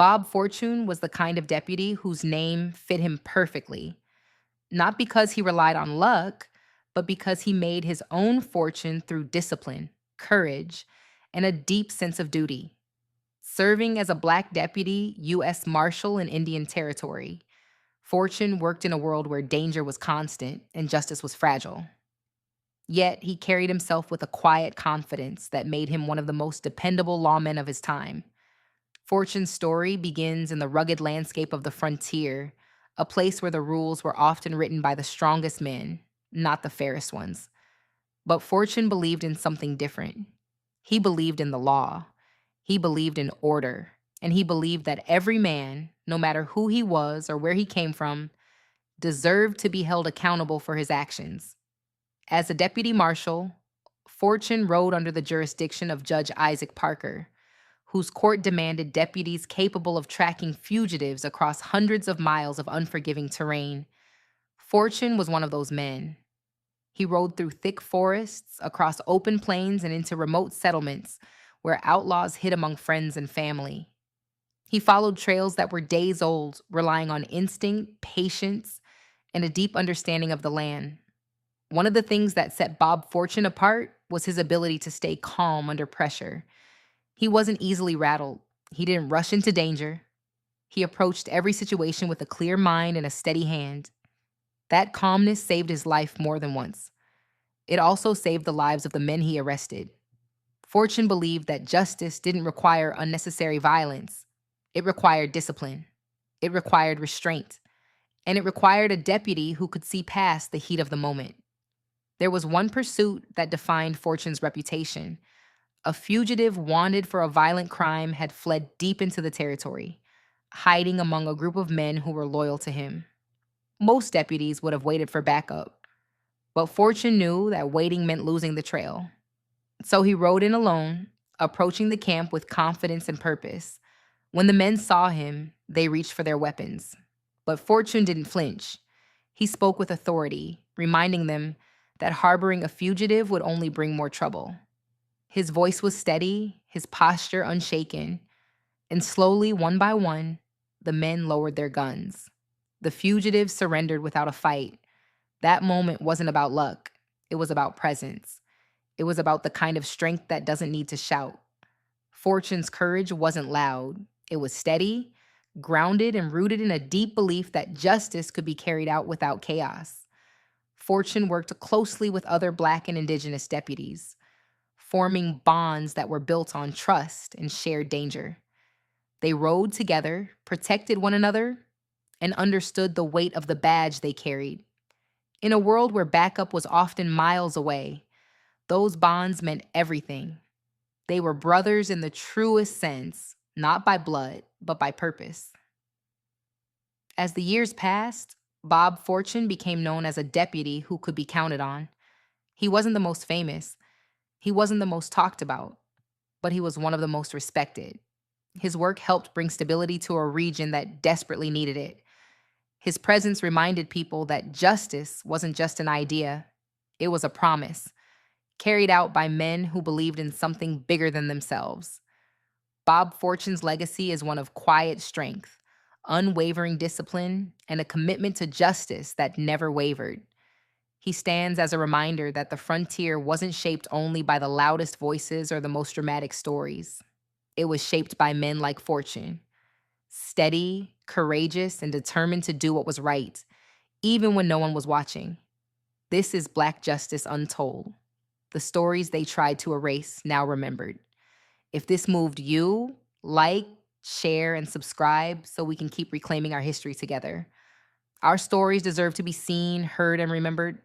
Bob Fortune was the kind of deputy whose name fit him perfectly, not because he relied on luck, but because he made his own fortune through discipline, courage, and a deep sense of duty. Serving as a black deputy U.S. Marshal in Indian Territory, Fortune worked in a world where danger was constant and justice was fragile. Yet he carried himself with a quiet confidence that made him one of the most dependable lawmen of his time. Fortune's story begins in the rugged landscape of the frontier, a place where the rules were often written by the strongest men, not the fairest ones. But Fortune believed in something different. He believed in the law. He believed in order. And he believed that every man, no matter who he was or where he came from, deserved to be held accountable for his actions. As a deputy marshal, Fortune rode under the jurisdiction of Judge Isaac Parker, whose court demanded deputies capable of tracking fugitives across hundreds of miles of unforgiving terrain. Fortune was one of those men. He rode through thick forests, across open plains, and into remote settlements where outlaws hid among friends and family. He followed trails that were days old, relying on instinct, patience, and a deep understanding of the land. One of the things that set Bob Fortune apart was his ability to stay calm under pressure. He wasn't easily rattled. He didn't rush into danger. He approached every situation with a clear mind and a steady hand. That calmness saved his life more than once. It also saved the lives of the men he arrested. Fortune believed that justice didn't require unnecessary violence. It required discipline. It required restraint. And it required a deputy who could see past the heat of the moment. There was one pursuit that defined Fortune's reputation. A fugitive wanted for a violent crime had fled deep into the territory, hiding among a group of men who were loyal to him. Most deputies would have waited for backup, but Fortune knew that waiting meant losing the trail. So he rode in alone, approaching the camp with confidence and purpose. When the men saw him, they reached for their weapons. But Fortune didn't flinch. He spoke with authority, reminding them that harboring a fugitive would only bring more trouble. His voice was steady, his posture unshaken, and slowly, one by one, the men lowered their guns. The fugitives surrendered without a fight. That moment wasn't about luck. It was about presence. It was about the kind of strength that doesn't need to shout. Fortune's courage wasn't loud. It was steady, grounded, and rooted in a deep belief that justice could be carried out without chaos. Fortune worked closely with other Black and Indigenous deputies, forming bonds that were built on trust and shared danger. They rode together, protected one another, and understood the weight of the badge they carried. In a world where backup was often miles away, those bonds meant everything. They were brothers in the truest sense, not by blood, but by purpose. As the years passed, Bob Fortune became known as a deputy who could be counted on. He wasn't the most famous. He wasn't the most talked about, but he was one of the most respected. His work helped bring stability to a region that desperately needed it. His presence reminded people that justice wasn't just an idea, it was a promise, carried out by men who believed in something bigger than themselves. Bob Fortune's legacy is one of quiet strength, unwavering discipline, and a commitment to justice that never wavered. He stands as a reminder that the frontier wasn't shaped only by the loudest voices or the most dramatic stories. It was shaped by men like Fortune, steady, courageous, and determined to do what was right, even when no one was watching. This is Black Justice Untold, the stories they tried to erase, now remembered. If this moved you, like, share, and subscribe so we can keep reclaiming our history together. Our stories deserve to be seen, heard, and remembered.